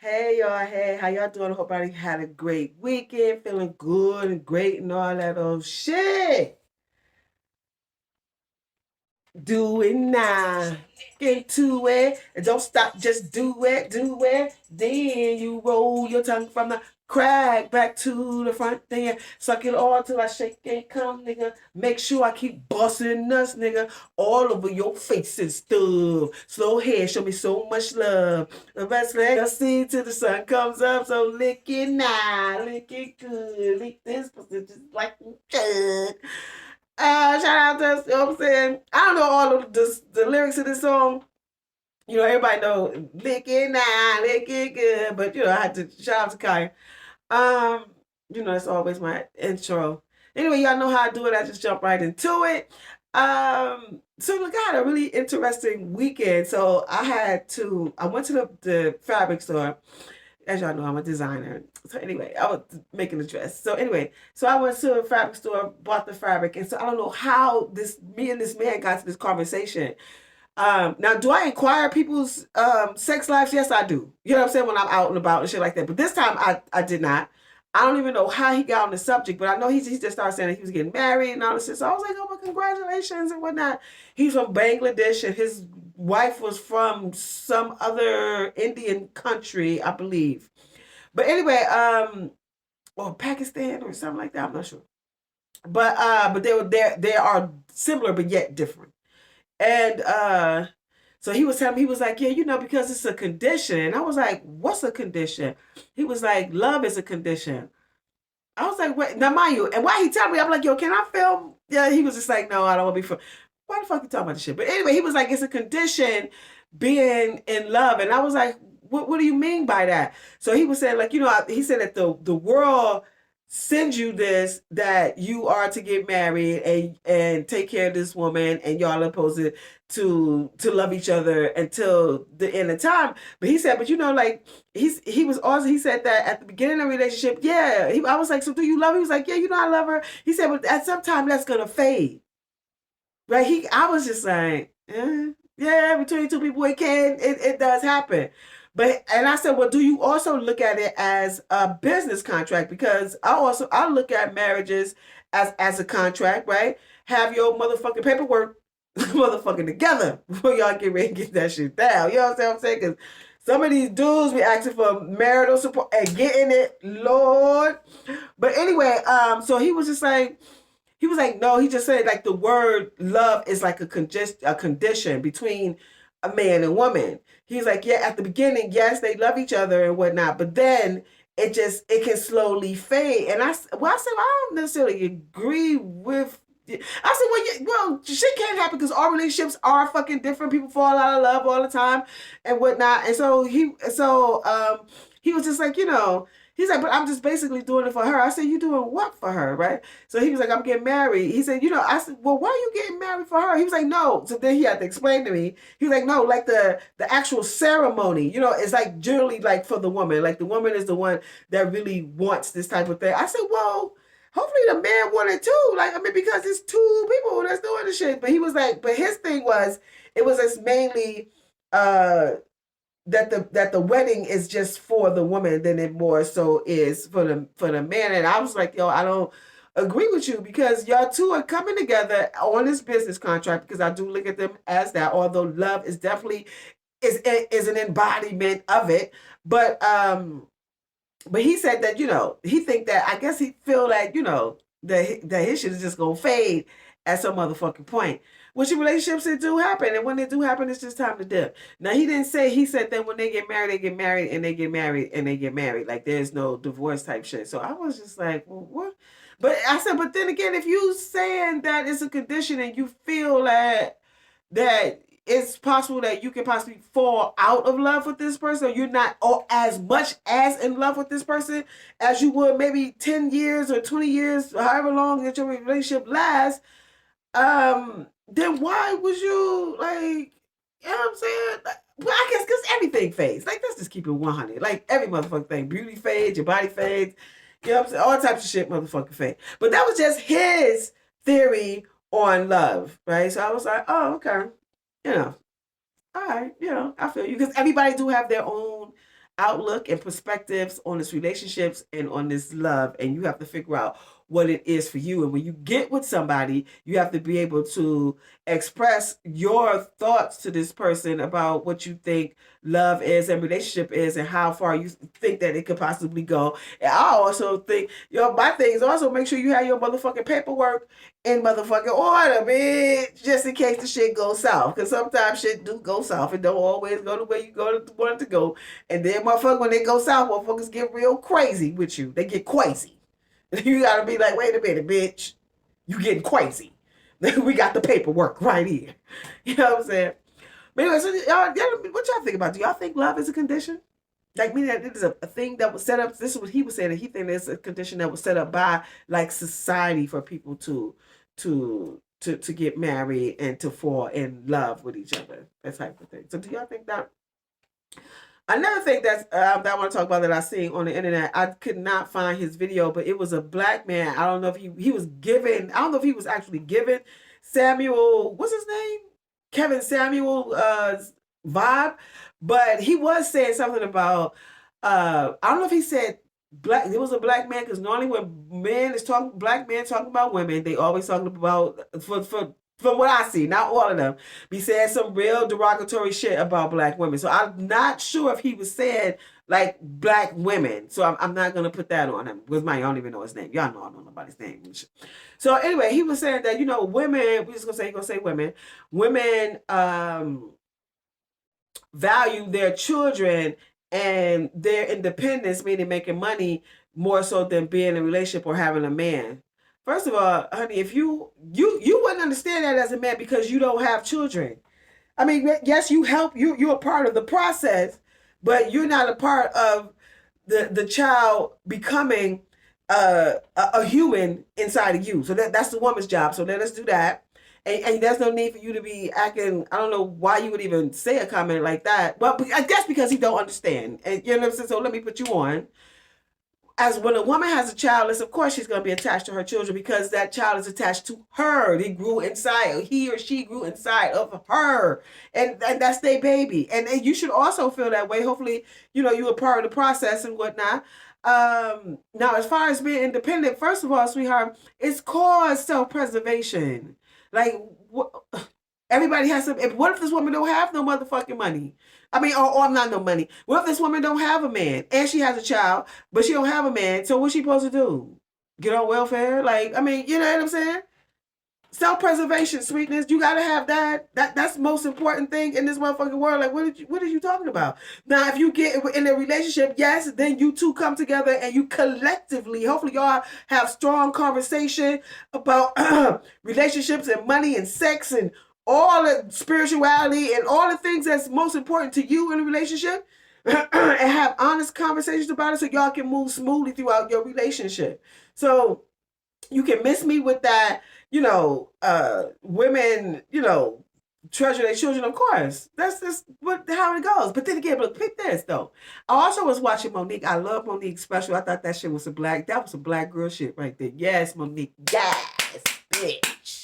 Hey y'all, hey, how y'all doing? Hope everybody had a great weekend, feeling good and great and all that old shit. Do it now. Get to it. And don't stop, just do it, do it. Then you roll your tongue from the crack back to the front. Then suck it all till I shake and come, nigga. Make sure I keep busting nuts, nigga, all over your face and stuff. Slow head, show me so much love. The best leg I see till the sun comes up. So lick it now, lick it good. Lick this pussy just like you should. Shout out to, you know what I'm saying? I don't know all of the lyrics of this song. You know, everybody know lick it now, lick it good. But you know, I had to shout out to Kai. Um, you know, that's always my intro. Anyway, y'all know how I do it. I just jump right into it. So look, I had a really interesting weekend. So I went to the fabric store. As y'all know, I'm a designer. So anyway, I was making a dress. So anyway, so I went to a fabric store, bought the fabric, and so I don't know how me and this man got to this conversation. Now, do I inquire people's sex lives? Yes, I do. You know what I'm saying? When I'm out and about and shit like that. But this time, I did not. I don't even know how he got on the subject, but I know he just started saying that he was getting married and all this shit. So I was like, oh, well, congratulations and whatnot. He's from Bangladesh and his wife was from some other Indian country, I believe. But anyway, or Pakistan or something like that. I'm not sure. But they are similar but yet different. And so he was telling me, he was like, yeah, you know, because it's a condition. And I was like, what's a condition? He was like, love is a condition. I was like, wait, now mind you, and why he told me, I'm like, yo, can I film? Yeah, he was just like, no, I don't want to be filmed. Why the fuck you talking about this shit? But anyway, he was like, it's a condition being in love. And I was like, what do you mean by that? So he was saying, like, you know, he said that the world sends you this, that you are to get married and take care of this woman, and y'all are supposed to love each other until the end of time. But he said, but you know, like he said that at the beginning of the relationship, yeah. I was like, so do you love her? He was like, yeah, you know, I love her. He said, but at some time that's gonna fade. Right? I was just like, yeah, between two people it does happen. But and I said, well, do you also look at it as a business contract? Because I look at marriages as a contract, right? Have your motherfucking paperwork motherfucking together before y'all get ready to get that shit down. You know what I'm saying? Because some of these dudes be asking for marital support and getting it, Lord. But anyway, so he was like, no, he just said like the word love is like a condition between a man and woman. He's like, yeah, at the beginning, yes, they love each other and whatnot, but then it can slowly fade. And I said, well, I don't necessarily agree with. I said, well, shit can't happen because all relationships are fucking different. People fall out of love all the time and whatnot. And so he was just like, you know, he's like, but I'm just basically doing it for her. I said, you doing what for her, right? So he was like, I'm getting married. He said, you know, I said, well, why are you getting married for her? He was like, no. So then he had to explain to me. He was like, no, like the actual ceremony, you know, it's like generally like for the woman. Like the woman is the one that really wants this type of thing. I said, well, hopefully the man wanted too. Like, I mean, because it's two people that's doing the shit. But he was like, but his thing was, it was just mainly that the wedding is just for the woman than it more so is for the man. And I was like, yo, I don't agree with you because y'all two are coming together on this business contract because I do look at them as that, although love is definitely is an embodiment of it. But he said that, you know, he think that I guess he feel that, you know, that his shit is just gonna fade at some motherfucking point. Which in relationships it do happen. And when they do happen, it's just time to dip. Now he didn't say, he said that when they get married, they get married and they get married and they get married. Like there's no divorce type shit. So I was just like, well, what? But I said, but then again, if you saying that it's a condition and you feel that it's possible that you can possibly fall out of love with this person, or you're not as much as in love with this person as you would maybe 10 years or 20 years, however long that your relationship lasts, then why was you like, you know what I'm saying? Like, well, I guess because everything fades. Like, let's just keep it 100. Like, every motherfucking thing. Beauty fades, your body fades. You know what I'm saying? All types of shit motherfucking fade. But that was just his theory on love, right? So I was like, oh, okay. You know, all right, you know, I feel you. Because everybody do have their own outlook and perspectives on this relationships and on this love, and you have to figure out what it is for you. And when you get with somebody, you have to be able to express your thoughts to this person about what you think love is and relationship is and how far you think that it could possibly go. And I also think, my thing is also make sure you have your motherfucking paperwork in motherfucking order, bitch, just in case the shit goes south. Because sometimes shit do go south. It don't always go the way you want it to go. And then motherfuckers, when they go south, motherfuckers get real crazy with you. They get crazy. You gotta be like, wait a minute, bitch. You getting crazy. We got the paperwork right here. You know what I'm saying? But anyway, so what y'all think about? Do y'all think love is a condition? Like, meaning that it is a thing that was set up. This is what he was saying. That he thinks it's a condition that was set up by like society for people to get married and to fall in love with each other. That type of thing. So do y'all think that? Another thing that I want to talk about that I seen on the internet, I could not find his video, but it was a black man. I don't know if he was given, I don't know if he was actually given Samuel, what's his name? Kevin Samuel vibe, but he was saying something about, I don't know if he said black, it was a black man, because normally when black men talking about women, they always talking about, from what I see, not all of them, be saying some real derogatory shit about black women. So I'm not sure if he was saying like black women. So I'm not gonna put that on him. With I don't even know his name. Y'all know I don't know nobody's name. So anyway, he was saying that women. We just gonna say women. Women value their children and their independence, meaning making money, more so than being in a relationship or having a man. First of all, honey, if you wouldn't understand that as a man because you don't have children. I mean, yes, you're a part of the process, but you're not a part of the child becoming a human inside of you. So that's the woman's job. So let us do that. And there's no need for you to be acting, I don't know why you would even say a comment like that. Well, I guess because he don't understand. And you know what I'm saying? So let me put you on. As when a woman has a child, of course she's going to be attached to her children because that child is attached to her. He or she grew inside of her. And that's their baby. And you should also feel that way. Hopefully, you're a part of the process and whatnot. Now, as far as being independent, first of all, sweetheart, it's called self-preservation. Like, everybody has some. What if this woman don't have no motherfucking money? I mean, or not no money. What if this woman don't have a man and she has a child, but she don't have a man? So what's she supposed to do? Get on welfare? Like, I mean, you know what I'm saying? Self-preservation, sweetness. You gotta have that. That's the most important thing in this motherfucking world. Like, what are you talking about? Now, if you get in a relationship, yes, then you two come together and you collectively, hopefully y'all have strong conversation about relationships and money and sex and all the spirituality and all the things that's most important to you in a relationship and have honest conversations about it so y'all can move smoothly throughout your relationship. So you can miss me with that, women, treasure their children, of course. That's just how it goes. But then again, look, pick this though. I also was watching Monique. I love Monique's special. I thought that was a black girl shit right there. Yes, Monique. Yes, bitch.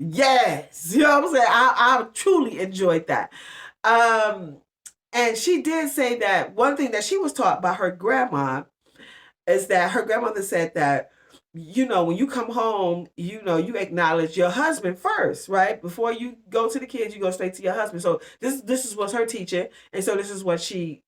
Yes, you know what I'm saying? I truly enjoyed that. And she did say that one thing that she was taught by her grandma is that her grandmother said that, when you come home, you acknowledge your husband first, right? Before you go to the kids, you go straight to your husband. So this is what her teaching. And so this is what she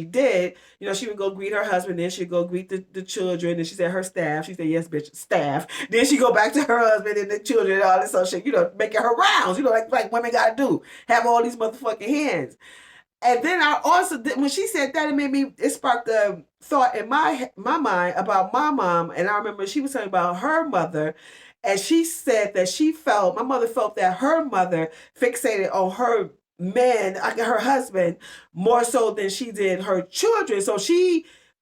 did. She would go greet her husband, then she'd go greet the children. And she said her staff. She said, yes, bitch, staff. Then she go back to her husband and the children and all this other shit, making her rounds, like women gotta do. Have all these motherfucking hands. And then I also, when she said that, it sparked a thought in my mind about my mom. And I remember she was talking about her mother. And she said that my mother felt that her mother fixated on her man, her husband, more so than she did her children. So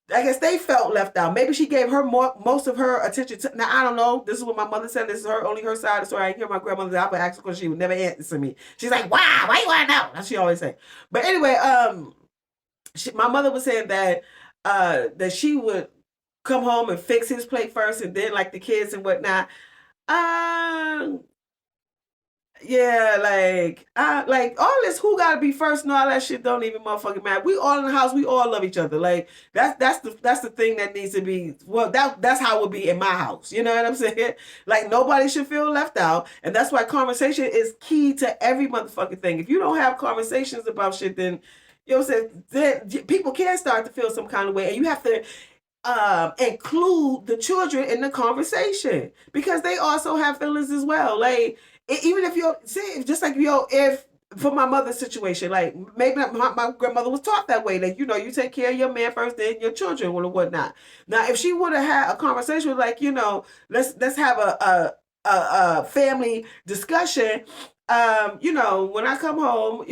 I guess they felt left out. Maybe she gave her most of her attention to. Now I don't know. This is what my mother said. This is only her side of the story. I hear my grandmother. I would ask her because she would never answer me. She's like, "Wow, why you want to know?" That's what she always say. But anyway, my mother was saying that that she would come home and fix his plate first, and then like the kids and whatnot. Yeah, like all this who gotta be first and all that shit don't even motherfucking matter. We all in the house, we all love each other. Like that's the thing that needs to be. Well, that's how it would be in my house. You know what I'm saying? Like nobody should feel left out, and that's why conversation is key to every motherfucking thing. If you don't have conversations about shit, then you know what I'm saying. Then people can start to feel some kind of way, and you have to include the children in the conversation because they also have feelings as well. Like even if you're see, just like if for my mother's situation, like maybe my grandmother was taught that way, that you take care of your man first, then your children or whatnot. Now, if she would have had a conversation with like let's have a family discussion. When I come home,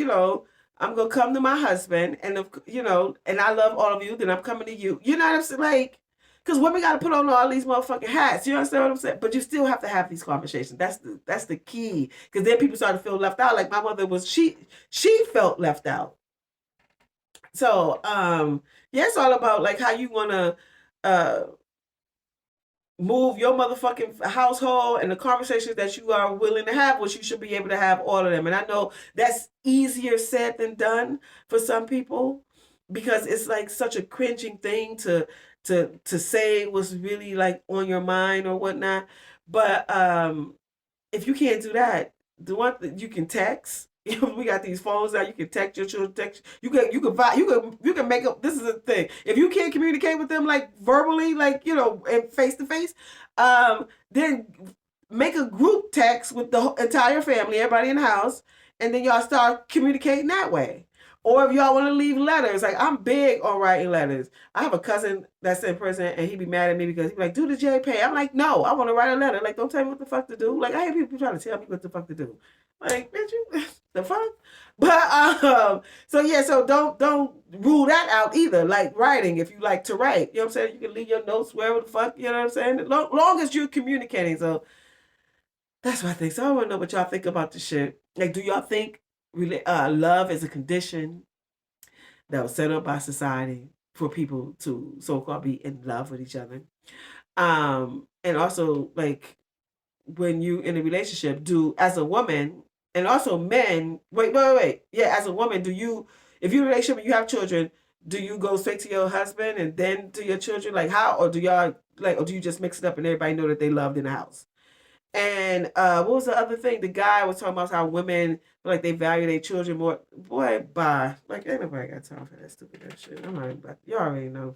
I'm gonna come to my husband, and if and I love all of you, then I'm coming to you. You know what I'm saying? Like, because women got to put on all these motherfucking hats. You understand what I'm saying? But you still have to have these conversations. That's the key. Because then people start to feel left out. Like my mother was, she felt left out. So yeah, it's all about like how you wanna uh move your motherfucking household and the conversations that you are willing to have, which you should be able to have all of them. And I know that's easier said than done for some people because it's like such a cringing thing to say what's really like on your mind or whatnot. But if you can't do that, the one that you can text. We got these phones now. You can text your children. Text. You can make up. This is the thing. If you can't communicate with them like verbally, like and face to face, then make a group text with the entire family, everybody in the house, and then y'all start communicating that way. Or if y'all want to leave letters, like I'm big on writing letters. I have a cousin that's in prison, and he be mad at me because he be like, "Do the JPay." I'm like, "No, I want to write a letter." Like, don't tell me what the fuck to do. Like, I hate people trying to tell me what the fuck to do. Like, bitch, you the fuck. But so yeah, so don't rule that out either. Like writing, if you like to write, you know what I'm saying. You can leave your notes wherever the fuck, you know what I'm saying. Long as you're communicating. So that's what I think. So I want to know what y'all think about this shit. Like, do y'all think really love is a condition that was set up by society for people to so-called be in love with each other? And also like when you in a relationship, do as a woman and also men, wait. Yeah, as a woman, do you if you're in a relationship and you have children, do you go straight to your husband and then to your children? Like how or do y'all or do you just mix it up and everybody know that they loved in the house? And what was the other thing? The guy was talking about how women like they value their children more. Boy, bye. Like ain't nobody got time for that stupid ass shit. I'm not about you already know.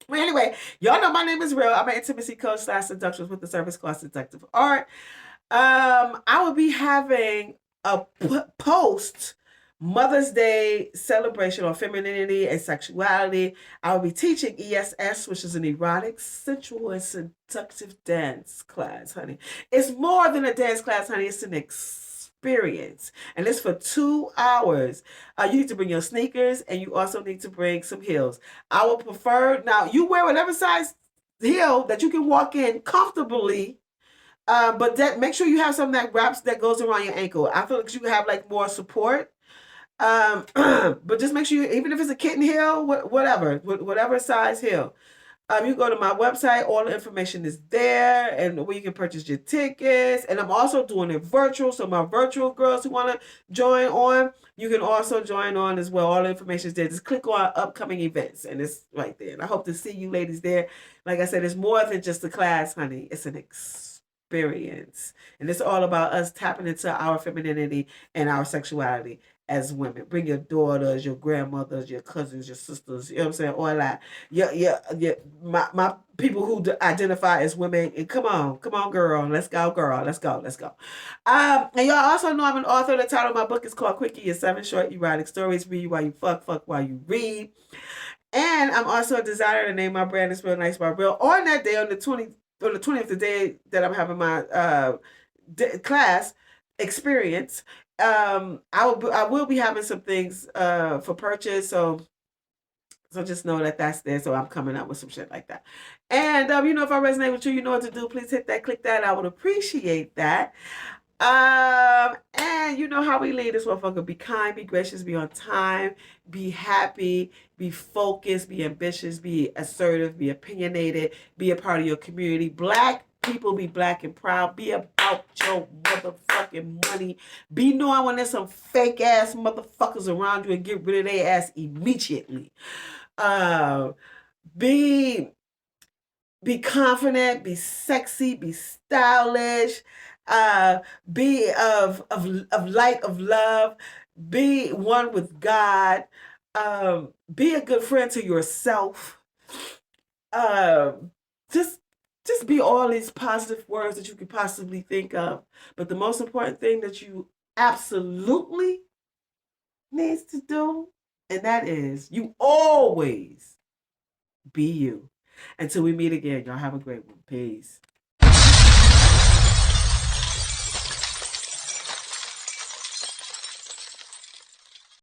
Well, anyway, y'all know my name is Real. I'm an intimacy coach / seductress with the service called Seductive Art. I will be having a post Mother's Day celebration on femininity and sexuality. I will be teaching ESS, which is an erotic, sensual, and seductive dance class, honey. It's more than a dance class, honey. It's an experience. And it's for 2 hours. You need to bring your sneakers and you also need to bring some heels. I would prefer, now you wear whatever size heel that you can walk in comfortably, but that make sure you have something that wraps that goes around your ankle. I feel like you have like more support. But just make sure you, even if it's a kitten heel, whatever size heel. You go to my website, all the information is there, and where you can purchase your tickets. And I'm also doing it virtual, so my virtual girls who want to join on, you can also join on as well. All the information is there. Just click on upcoming events, and it's right there. And I hope to see you ladies there. Like I said, it's more than just a class, honey. It's an experience, and it's all about us tapping into our femininity and our sexuality as women. Bring your daughters, your grandmothers, your cousins, your sisters, you know what I'm saying? All that. Yeah. My people who identify as women. And come on, girl. Let's go, girl. Let's go. And y'all also know I'm an author. The title of my book is called Quickie, Your 7 Short Erotic Stories. Read while you fuck while you read. And I'm also a designer. The name of my brand is Real Nice by Real. On that day, on the 20th, the day that I'm having my class experience, I will be having some things for purchase, so just know that that's there. So I'm coming up with some shit like that. And if I resonate with you, you know what to do. Please hit that, click that. I would appreciate that. And you know how we lead this motherfucker. Be kind, be gracious, be on time, be happy, be focused, be ambitious, be assertive, be opinionated, be a part of your community. Black people. Be black and proud. Be about your motherfucking money. Be knowing when there's some fake ass motherfuckers around you and get rid of their ass immediately. Be confident, be sexy, be stylish, be of light, of love, be one with God, be a good friend to yourself. Um, just be all these positive words that you could possibly think of. But the most important thing that you absolutely needs to do, and that is you always be you. Until we meet again, y'all have a great one. Peace.